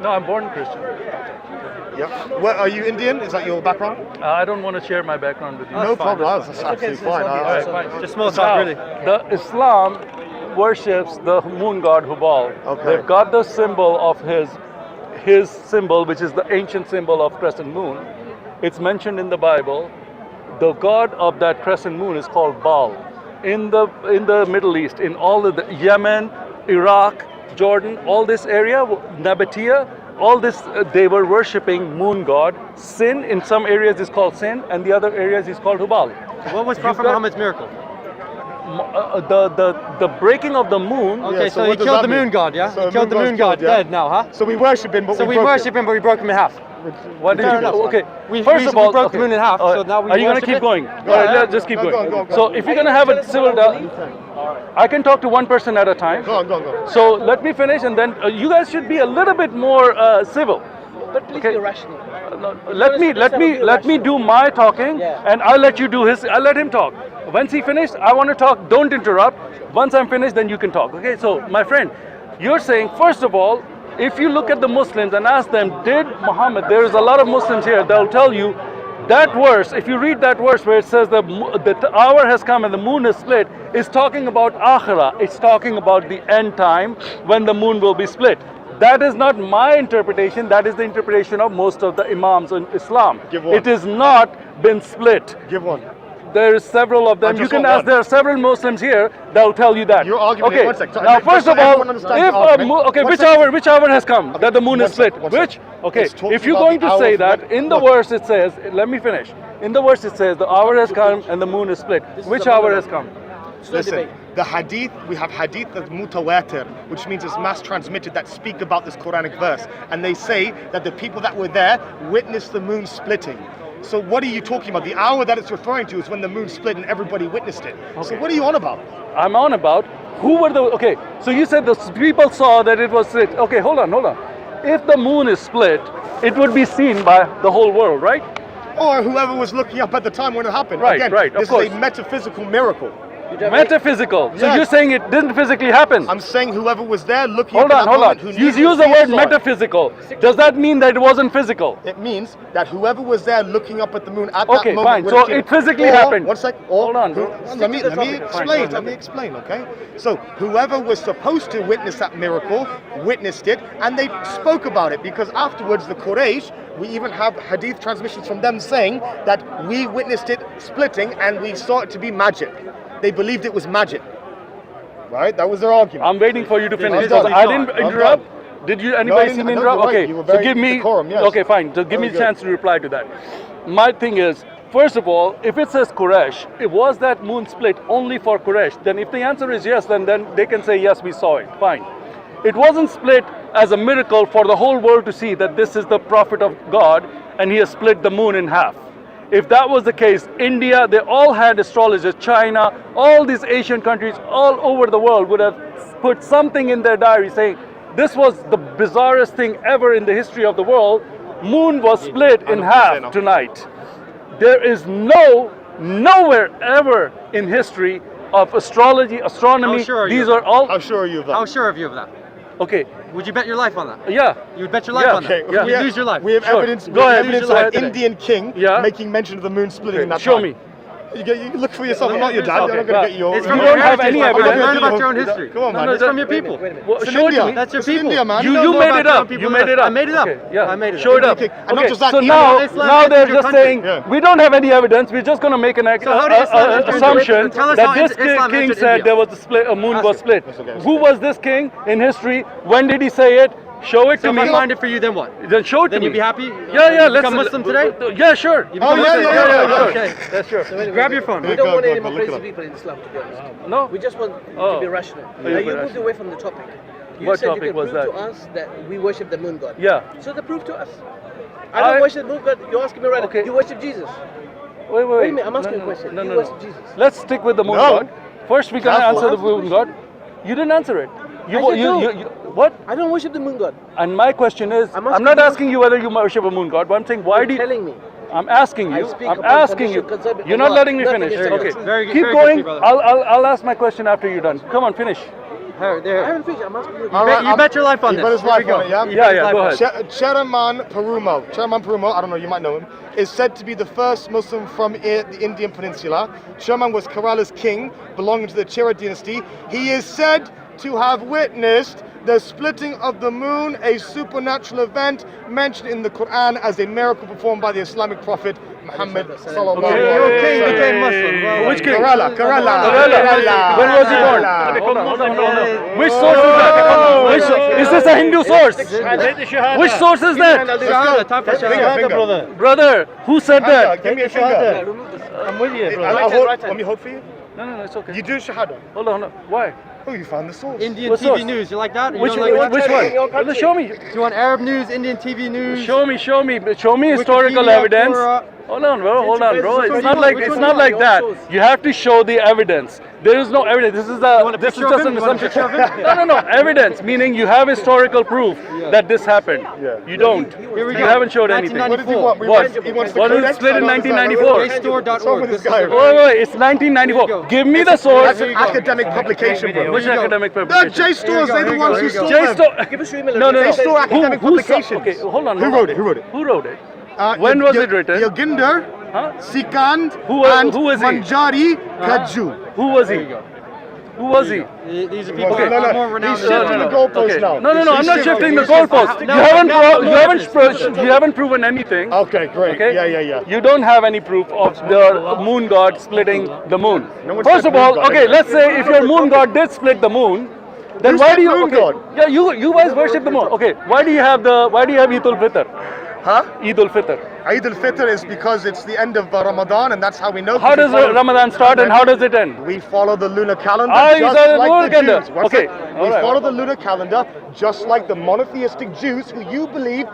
No, I'm born Christian. Yeah. Well, are you Indian? Is that your background? I don't want to share my background with you. No problem. That's absolutely fine. Alright, fine. Just small talk, really. The Islam worships the moon god Hubal. Okay. They've got the symbol of his symbol, which is the ancient symbol of crescent moon. It's mentioned in the Bible. The god of that crescent moon is called Baal. In the Middle East, in all of the Yemen, Iraq, Jordan, all this area, Nabatea, all this, they were worshipping moon god. Sin in some areas is called Sin, and the other areas is called Hubal. What was Prophet Muhammad's miracle? The breaking of the moon. Okay, Yeah, so he what does killed that the moon mean? god, yeah? So He killed the moon moon god's god, killed, yeah? dead now, huh? So we worship him, but So we broke worship him, but we broke him in half. What did Fair you do? enough. Okay. We First of all, broke the moon in half, so now we are you going to worship keep it? going? Yeah, All right, yeah. let's just keep No, going. go on. So if you're going to have a civil I can talk to one person at a time. Go on. So let me finish, and then you guys should be a little bit more civil. But please be rational. Let me do my talking, and I'll let you do his. I'll let him talk. Once he finished, I want to talk. Don't interrupt. Once I'm finished, then you can talk. Okay. So my friend, you're saying first of all, if you look at the Muslims and ask them, did Muhammad? There is a lot of Muslims here. They'll tell you that verse. If you read that verse where it says the hour has come and the moon is split, is talking about Akhirah. It's talking about the end time when the moon will be split. That is not my interpretation. That is the interpretation of most of the Imams in Islam. Give one. It has not been split. Give one. There is several of them. I You just can want ask. one. There are several Muslims here that will tell you that. Your argument. Okay. One second. Now, Just first so of all, everyone understands if the argument. okay, One which second. hour has come that the moon is split? One Which? second. Okay. It's talking If you're about going the to hour say of that what- in the look. verse it says, let me finish. In the verse it says the hour has come and the moon is split. Which hour has come? Listen, the hadith, we have hadith that's mutawatir, which means it's mass transmitted that speak about this Quranic verse. And they say that the people that were there witnessed the moon splitting. So what are you talking about? The hour that it's referring to is when the moon split and everybody witnessed it. So what are you on about? I'm on about who were the. Okay, so you said the people saw that it was split. Okay, hold on. If the moon is split, it would be seen by the whole world, right? Or whoever was looking up at the time when it happened. Right, Again, right, of this course. is a metaphysical miracle. Metaphysical. So Yes. you're saying it didn't physically happen? I'm saying whoever was there looking Hold up on, at that hold on. moment who You knew use the see word saw it. metaphysical. Does that mean that it wasn't physical? It means that whoever was there looking up at the moon at Okay, that moment. fine. would So have seen it physically Or- happened. One sec. Or Hold on. Let me Fine, explain. go Let me explain. Okay. So whoever was supposed to witness that miracle witnessed it, and they spoke about it because afterwards the Quraysh. We even have hadith transmissions from them saying that we witnessed it splitting and we saw it to be magic. They believed it was magic. Right? That was their argument. I'm waiting for you to finish I'm because done. I didn't I'm interrupt. Did you? Anybody No, see me no, interrupt? you're right. Okay. You were So very give me. decorum, yes. Okay, fine. Just give me a Very chance to reply to that. My thing is, first of all, if it says Quraysh, it was that moon split only for Quraysh? Then if the answer is yes, then they can say yes, we saw it. Fine. It wasn't split as a miracle for the whole world to see that this is the prophet of God and he has split the moon in half. If that was the case, India, they all had astrologers, China, all these Asian countries all over the world would have put something in their diary saying, this was the bizarrest thing ever in the history of the world. Moon was split in half tonight. There is nowhere ever in history of astrology, astronomy. How sure are you? These are all. How sure are you of that? How sure are you of that? Okay. Would you bet your life on that? Yeah. You would bet your life Yeah, on that? Okay, Yeah. You'd lose your life? We have Sure. evidence. Go ahead. Evidence Lose of your an life. Indian king Yeah. making mention of the moon splitting in that Show time. me. You look for yourself. I'm Look not your for dad. yourself. I'm not going to get your. It's You from don't your have heritage. any Learn evidence. about your own history. Come on, man. No, It's from your people. Well, It's in show it to India. me. That's your It's in people. India, man. You don't know made about it your up. own people You made it up. I made it up. Okay, yeah. I made it Show up. it up. Okay, and not just that, So even now Islam they're entered your just country. saying Yeah. we don't have any evidence. We're just going to make an So how did Islam enter into assumption India? Tell us how that this Islam king entered said India. there was a moon Ask was it. split. That's okay. Who was this king in history? When did he say it? Show it So to if I me. find it for you, then what? Then show it Then to you'd me. be happy? Yeah, You let's become Muslim today? Yeah, sure. You become yeah, Muslim? yeah, sure. Okay. That's sure. So anyway, Grab your phone. We Yeah, don't go want on, any go on, more look crazy it up. people in Islam, to be honest. No. We just want Oh. to be rational. Oh, Now you're you very moved away from the topic. You What said topic you can was prove that? to us that we worship the moon god. Yeah. So the proof to us. I don't worship the moon god. You're asking me right Okay. now. You worship Jesus. Wait. Wait a minute, I'm asking you a question. You worship Jesus. Let's stick with the moon No. god. First, we're gonna Careful. answer the moon god. You didn't answer it. I said no. What? I don't worship the moon god. And my question is, I'm I'm asking not you- asking you whether you worship a moon god, but I'm saying why You're do you? telling me. I'm asking I you. speak I'm upon asking you. condition concerning You're not Allah, letting me nothing finish. is Okay. against. Very good, Keep very good, going. brother. I'll ask my question after you're done. Come on, finish. Here, I there. haven't finished. I'm asking you. All right, You bet your life on you this. bet his Here life we go. on it, yeah? Yeah, go ahead. Cheraman Perumal, is said to be the first Muslim from the Indian Peninsula. Cheraman was Kerala's king, belonging to the Chera dynasty. He is said to have witnessed the splitting of the moon, a supernatural event mentioned in the Quran as a miracle performed by the Islamic prophet Muhammad Sallallahu Okay. Alaihi King Wasallam. became Muslim. Well, Which king? Kerala. When was he born? Kerala. Hold on. Which source is that? Is this a Hindu source? Which source is that? Shahada, time for Shahada. Finger. Brother, who said that? Give me a finger. I'm with you, Want me hold for you? No, it's okay. You do shahada. Hold on. Why? Oh, you found the source. Indian What TV source? news. You like that? Or you Which don't like that? one? Show me. Do you want Arab news, Indian TV news? Show me historical Wikipedia, evidence. Quora. Hold on, bro. Which It's one not do you like want? that. You have to show the evidence. There is no evidence. This is want a this is picture of just him? an You want a assumption. picture of him? No. Evidence, meaning you have historical proof that this happened. Yeah. You don't. Here we You go. haven't showed anything. 1994. What does he want? What? He wants the What is codex? split in I don't understand. 1994? What's wrong with this guy? Wait. It's 1994. Here you go. Give me the source. That's an academic publication, bro. Which Here you go. academic The publication? J stores, they're the Here you ones go, who here you saw go. them. J-Store. Give us your email No. address. J-Store academic publications. Okay, hold on. Who wrote it? Who wrote it? Who wrote it? Uh, When was it written? Yoginder, Huh? Sikand, Who is he? Manjari Kaju. Who was he? There you go. Who was he? These are people Okay, who are no. more renowned He's than shifting you. the goalpost Okay. now. No, I'm not shifting the He's shifting- goalpost. No, You haven't proven anything. Okay, great. Okay? Yeah. You don't have any proof of the moon god splitting the moon. No one First said of all, moon god. okay, let's say if your moon god did split the moon, then Who why said do you? moon Okay, god? yeah, you guys worship the moon. Okay, why do you have Eid al-Fitr? Huh? Eid al-Fitr. Eid al-Fitr is because it's the end of Ramadan, and that's how we know. How does Ramadan start and how does it end? We follow the lunar calendar Ah, you just follow the like lunar the calendar. Jews. What's Okay, it? all We right. follow the lunar calendar just like the monotheistic Jews who you believe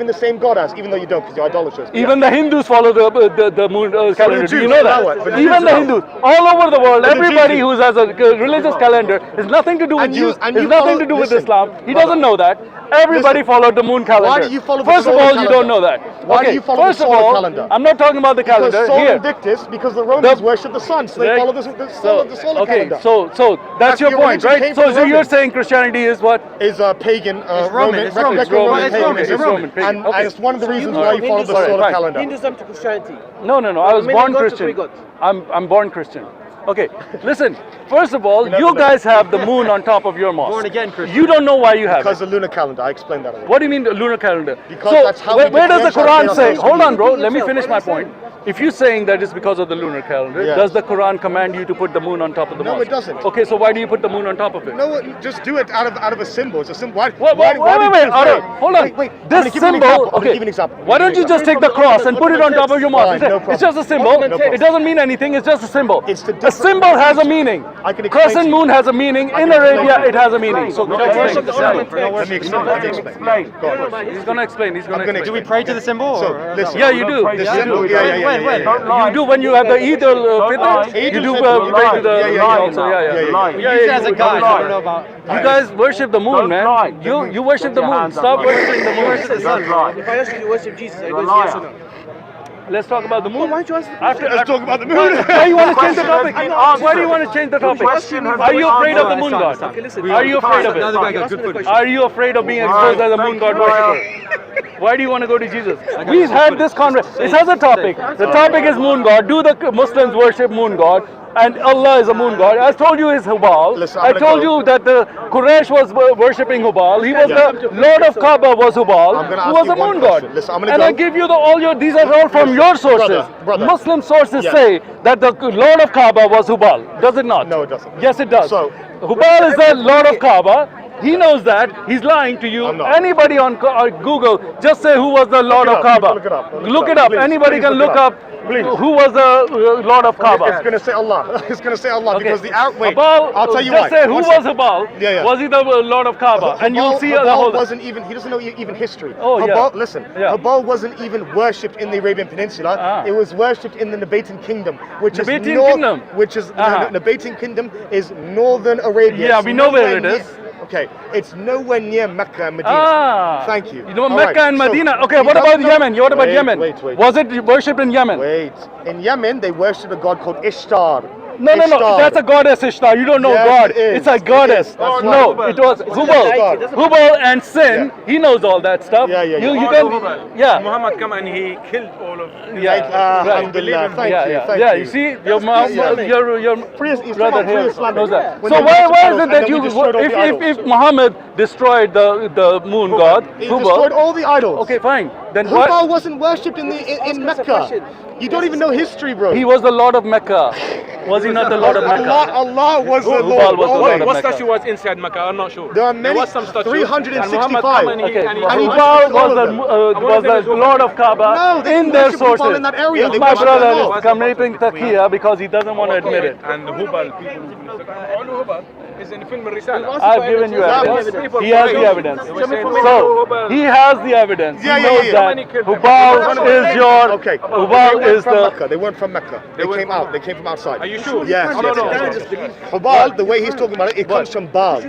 in the same God as, even though you don't because you're idolaters. Even the Hindus follow the moon calendar. Do you Jews, know now what? But that? the Even Jews the don't. Hindus, all over the world, But the everybody Jews who has a religious calendar has nothing to do with And you- Jews. and It's you nothing follow- to do with listen, Islam. He brother. doesn't know that. Everybody Listen. followed the moon calendar. Why do you follow the First of solar all, you calendar? don't know that. Why do Okay, you follow first the of solar all, calendar? I'm not talking about the Because calendar Sol here. Invictus, because the Romans The- worship the sun, so they Right. follow the solar Okay, calendar. so that's That's your the point, origin right? came So from you're Romans. saying Christianity is what? Is pagan, It's Roman, it's Roman. Greco-Roman It's Roman, paganism. it's Roman. pagan. And Okay. it's one of the reasons you why go you follow the Hinduism, solar fine. calendar. Hinduism to Christianity. No. I was many born gods or Christian. three gods? I'm born Christian. Okay, listen. First of all, never you know. guys have the moon on top of your mosque. Born again Christian. You don't know why you have Because it. the lunar calendar, I explained that already. What do you mean the lunar calendar? Because so that's how where, we where does the differentiate Quran say? ourselves. Hold on, bro. Let me yourself. finish my point. If you're saying that it's because of the lunar calendar, Yes. does the Quran command you to put the moon on top of the No, mosque? it doesn't. Okay, so why do you put the moon on top of it? No, just do it out of a symbol. It's a symbol. Why? Wait, why do wait. you All right, say- hold on. Wait. I'm This gonna give you an symbol. example. I'm gonna Okay. give you an example. Why don't you just take the cross and put it on top of your mosque? Fine, no It's just a symbol. problem. No problem. It doesn't mean anything. It's just a symbol. It's the A different- symbol has a meaning. I can explain Crescent to you. moon has a meaning. I In can explain Arabia, to you. it has a meaning. So No, explain. explain. Explain. Let me explain. Let me explain. Go on. He's gonna explain. He's gonna I'm gonna explain. Do we pray to the symbol? So, or listen. Yeah, you do. The You symbol, do. When? You do when you have the Eid al-Fitr. Eid You do al-Fitr, pray to the yeah, also. yeah, yeah. You use it as a guide. I don't know about. You guys worship the moon, man. You worship the moon. Stop worshiping the moon. If I ask you to worship Jesus, are you going to say yes or no? Let's talk about the moon. Why don't you answer the After, Let's talk about the moon. Why you want to change the topic? Why do you want to change the topic? Are you afraid of the moon god? Okay, listen. Are you afraid of Another guy it? got good footage. Are you afraid of being exposed as a moon god worshipper? Why do you want to go to Jesus? We've had this conversation. It has a topic. The topic is moon god. Do the Muslims worship moon god? And Allah is a moon god. I told you it's Hubal. Listen, I I'm gonna told go. you that the Quraysh was worshipping Hubal. He was the Lord of Kaaba was Hubal. I'm gonna He ask was you a one moon god. question. Listen, I'm gonna And go. I give you all your. These are all from your sources. Brother. Muslim sources Yes. say that the Lord of Kaaba was Hubal. Does it not? No, it doesn't. Yes, it does. So- Hubal is the Lord of Kaaba. He knows that. He's lying to you. I'm not. Anybody on Google, just say who was the Lord of up. Kaaba. Look it up. Look it up. Please, Anybody please can look look it up up. Please. who was the Lord of Kaaba. It's gonna say Allah. It's gonna say Allah because the wait. Hubal, I'll tell you just why. say who One was second. Hubal. Yeah. Was he the Lord of Kaaba? And you'll see the Hubal whole. wasn't even. He doesn't know even history. Oh, yeah. Hubal, listen. Yeah. Hubal wasn't even worshipped in the Arabian Peninsula. Ah. It was worshipped in the Nabatean Kingdom, which is Nabatean north, Kingdom? which is Uh-huh. Nabatean Kingdom is northern Arabia. Yeah, It's we know where nowhere it near- is. Okay, it's nowhere near Mecca and Medina. Ah, Thank you. You know All Mecca right, and so Medina. Okay, he what about doesn't know- Yemen? What about Wait, Yemen? Wait. Was it worshipped in Yemen? Wait. In Yemen, they worship a god called Ishtar. No, Ishtar. that's a goddess Ishtar. You don't know Yes, God. it is. It's a It goddess. is. That's No, right. it was God. Hubal and Sin. He knows all that stuff. Yeah, yeah, yeah. You All can, over. yeah. Muhammad come and he killed all of Yeah, right. Alhamdulillah. Thank yeah, you. yeah, Thank yeah. you. You see, your mom, Islamic. your Pre-Islamic, brother here pre-Islamic. knows that. When So they why worshipped is idols it and that then you, we destroyed all the idols. if Muhammad destroyed the moon god, He destroyed Hubal, all the idols. okay, fine. Then Hubal why? wasn't worshipped in Mecca. You don't even know history, bro. He was the Lord of Mecca. Was he not the Lord of Mecca? Allah was the Hubal Lord. was the Lord of what Mecca. statue was inside Mecca? I'm not sure. There are many. was some statue. 365. Okay, And he Hubal worshipped all of them. was the Lord of Kaaba No, they in didn't their worship Hubal sources. in that area. They My worshipped brother Allah. is committing taqiyya because he doesn't want to admit it. And Hubal, Hubal is in film Risala. I've given you evidence. He has the evidence. So he has the evidence. Yeah, He yeah, knows yeah, that yeah. Hubal is your. Okay. Hubal is the. They weren't from Mecca. They came out. They came from outside. Are you sure? Yes. No, no, yes, no. yes. Hubal, the way he's talking about it, it comes from Baal.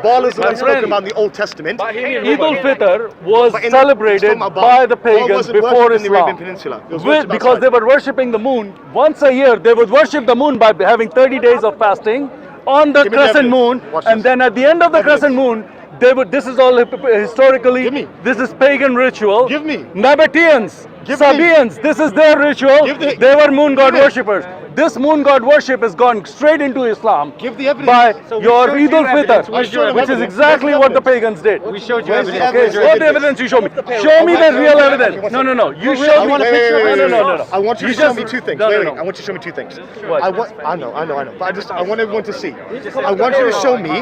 Baal is the one spoken friend. about in the Old Testament. But he mean Eid Hubal. al-Fitr was But he's celebrated talking about Baal. by the Baal pagans wasn't before worshipped in the Arabian Islam. Peninsula. It was worshipped Because outside. they were worshipping the moon once a year. They would worship the moon by having 30 days of fasting on the Give me the crescent evidence. moon, Watch and this. then at the end of the Evidence. crescent moon, they would. This is all historically. Give me. This is pagan ritual. Give me. Nabateans, Give me. Sabaeans. This is their ritual. Give the- They were moon god Give it. worshippers. This moon god worship has gone straight into Islam. Give the evidence. By So we your showed Eid you al-Fitr, evidence. We showed which is evidence. exactly Where's what the the pagans did. We showed you Where's the evidence. evidence? What evidence you show me? Show me the real evidence. No, no, no. You show me. Wait, wait, wait, wait, No, wait, no, no, wait. no. I want you to You show just- me two things. no, Wait, no, wait. no. I want you to show me two things. What? I know. But I want everyone to see. I want you to show me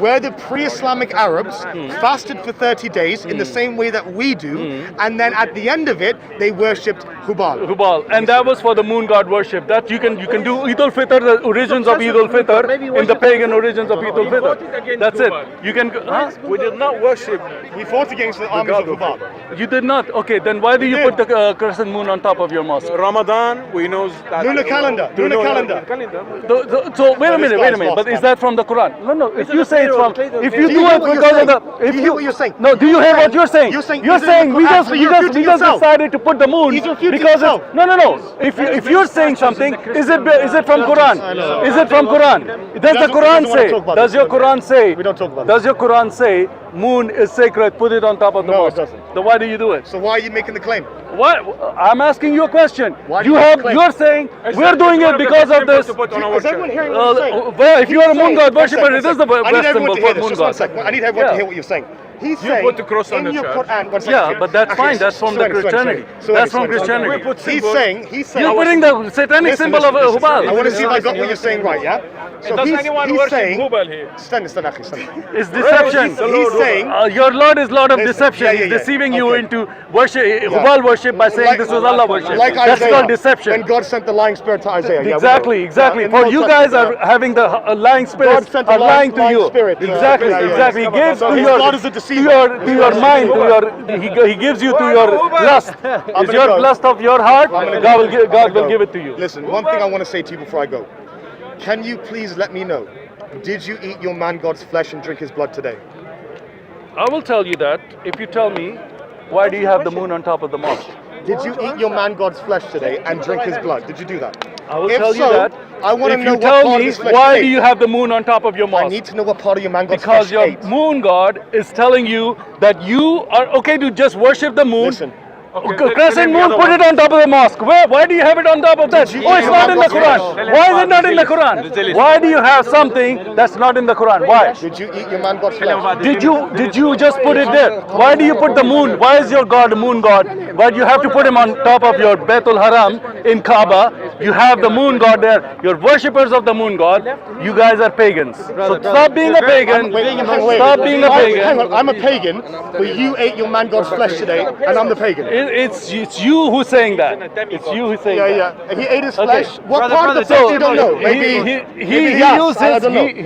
where the pre-Islamic Arabs fasted for 30 days in the same way that we do, and then at the end of it, they worshipped Hubal. Hubal, and that was for the moon god worship. That you can do Eid al-Fitr, the origins of Eid al-Fitr, in the pagan origins of Eid al-Fitr. That's it. You can. Huh? We did not worship. We fought against the armies of Hubal. You did not. Okay, then why do you did. put the crescent moon on top of your mosque? Ramadan, we know that. Lunar calendar. We know Lunar calendar. So wait a minute. lost, But is that from the Quran? No. If you say it's from, if you Do you do hear it what you're because of saying? the, if Do you hear what you're saying? No, do you hear what you're saying? You're saying You're is it in saying the we Quran? just So you're refuting yourself. decided to put the moon He's refuting because himself. it's, no. If you're saying something, is it from Quran? Is it from Quran? Does the doesn't- Quran doesn't wanna say? talk about Does this. your Quran say? We don't talk about Does your Quran say moon is sacred? Put it on top of the No, it mosque. doesn't. Then why do you do it? So why are you making the claim? What? I'm asking you a question. Why do You you have. claim- You're saying we're doing it because of this. Is everyone hearing what you're saying? Well, if you are a moon god One worshipper, second, it is the I need best everyone symbol to hear for this. moon Just one god. second. I need everyone to Yeah. hear what you're saying. He's You saying put the cross on in the your church. Quran. One second. Yeah, but that's fine. That's from the Christianity. That's from Christianity. We put He's symbol. saying. You're putting the satanic symbol of listen. Hubal. I want to see if I got what you're saying right. Yeah. So Does he's anyone he's worship saying. Hubal here? Stand, akhi, stand. It's deception. He's saying. Your Lord is Lord of Listen, deception. yeah, yeah, He's yeah. deceiving you Okay. into worship, Hubal worship by saying this was Allah worship. Like That's Isaiah, called deception. when God sent the lying spirit to Isaiah. Yeah, we know. Exactly. Yeah, in For the you Old guys Testament, are having the lying spirits God sent a are lying to lying you. spirit, Exactly. yeah, yeah, Exactly. yeah. He gives So to his your God is a deceiver. to your mind, he gives you to your lust. It's gonna your go. lust of your heart. gonna God go. will give it to you. Listen, one thing I want to say to you before I go. Can you please let me know, did you eat your man God's flesh and drink his blood today? I will tell you that if you tell me why do you have the moon on top of the mosque. Did you eat your man God's flesh today and drink his blood? Did you do that? I will If tell you so, that. I want to If know you what tell part of me his flesh why you do ate. you have the moon on top of your I mosque? need to know what part of your man God's Because flesh your you ate. moon god is telling you that you are okay to just worship the moon. Listen, Crescent moon, put it on top of the mosque. Why do you have it on top of that? Did you Oh, it's eat not your in the man Quran. God's flesh? Why is it not in the Quran? Why do you have something that's not in the Quran? Why? did you eat your man God's flesh? Did you just put it there? Why do you put the moon? Why is your god a moon god? Why do you have to put him on top of your Baitul Haram in Kaaba? You have the moon god there. You're worshippers of the moon god. You guys are pagans. So stop being a pagan. Stop being a Hang pagan. on, I'm a pagan, but you ate your man God's flesh today, and I'm the pagan. It's you who's saying that. It's you who's saying that. Yeah. He ate his Okay. flesh. What Brother, part of the brother, flesh you don't know?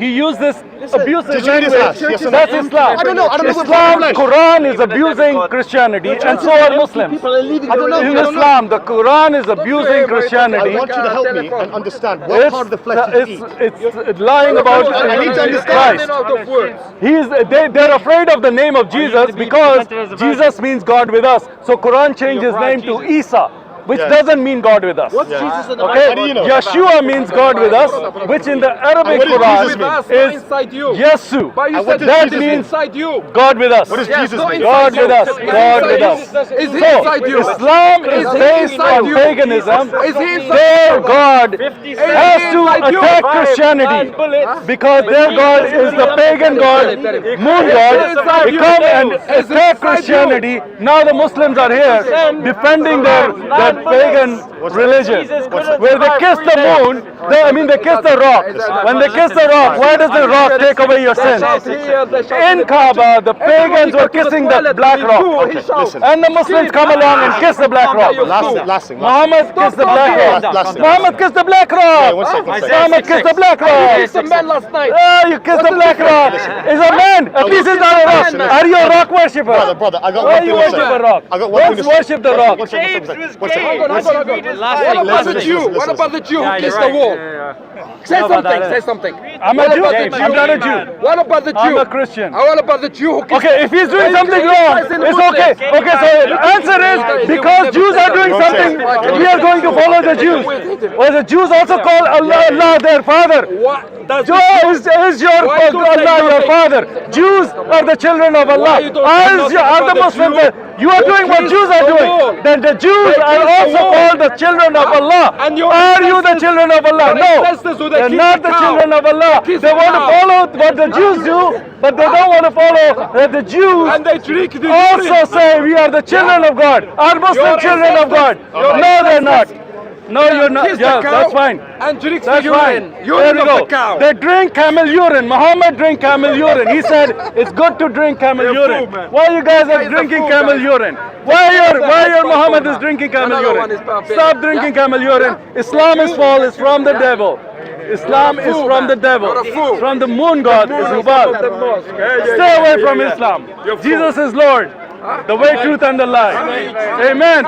He used this abusive Did you eat his ass? language. Yes or no? That's Islam. I don't know what part Islam, of flesh. Quran is abusing Christianity, and so are Muslims. I don't know. In Islam, the Quran is abusing I Christianity. want you to help me and understand what part of the flesh did you eat. It's lying about I need to understand. Christ. They're afraid of the name of Jesus because Jesus means God with us. So Quran changed his name to Isa. which Yes. doesn't mean God with us. What's Jesus in the Okay, How do you know? Yeshua means God with us, which in the Arabic what does Jesus Quran mean? is inside you. Yesu. But you And what said does that Jesus means mean? inside you. God with us. What does Jesus not mean? inside God with us. you. God Is with he us. Is he So, inside you? Islam is Is he based inside on you? paganism. Is he inside Their you? God Is has he to inside you? attack Christianity because their God is the pagan God, moon God. inside They you? come and Is he attack inside Christianity. Now the Muslims are here defending their pagan religion. Where they kiss the moon, they kiss the rock. When they kiss the rock, why does the rock take away your sins? In Kaaba, the pagans were kissing the black rock. Okay, listen. And the Muslims come along and kiss the black rock. Last thing. Muhammad kissed the black rock. Last thing. Muhammad kissed the black rock. One second. Muhammad kissed the black rock. It's a man last night. Oh, you kissed the black rock. He's a man. At least he's not a rock. Are you a rock worshipper? Brother, I got Why one you thing to worship say. a rock? I got one thing Let's to say. worship the rock. One second. Hang on. What about the Jew? What about the Jew who kissed the wall? Say something. Say something. I'm a Jew. I'm not a Jew. What about the Jew? I'm a Christian. What about the Jew who kissed? Okay, if he's doing something wrong, it's okay. Okay, so the answer is because Jews are doing something, we are going to follow the Jews. Or the Jews also call Allah their father. What? Is your Allah your father? Jews are the children of Allah. Are the Muslims? You are doing what Jews are doing. Then the Jews are also called the children of Allah. Are you the children of Allah? No. They're not the children of Allah. They want to follow what the Jews do, but they don't want to follow the Jews. And they drink the Also say we are the children of God. Are Muslim children of God? No, they're not. No, you're not. Kiss the Yeah, cow that's fine. and drink the That's fine. urine. There Urine we of go. the cow. They drink camel urine. Muhammad drink camel urine. He said it's good to drink camel urine. Why you guys are drinking camel urine? Why your Muhammad is drinking camel Another one is urine? perfect. Stop drinking camel urine. Islam is false. It's from the devil. Islam is from the devil. You're a fool. It's from the moon god. Is Hubal. Stay away from Islam. Jesus is Lord. The way, truth, and the life. Amen.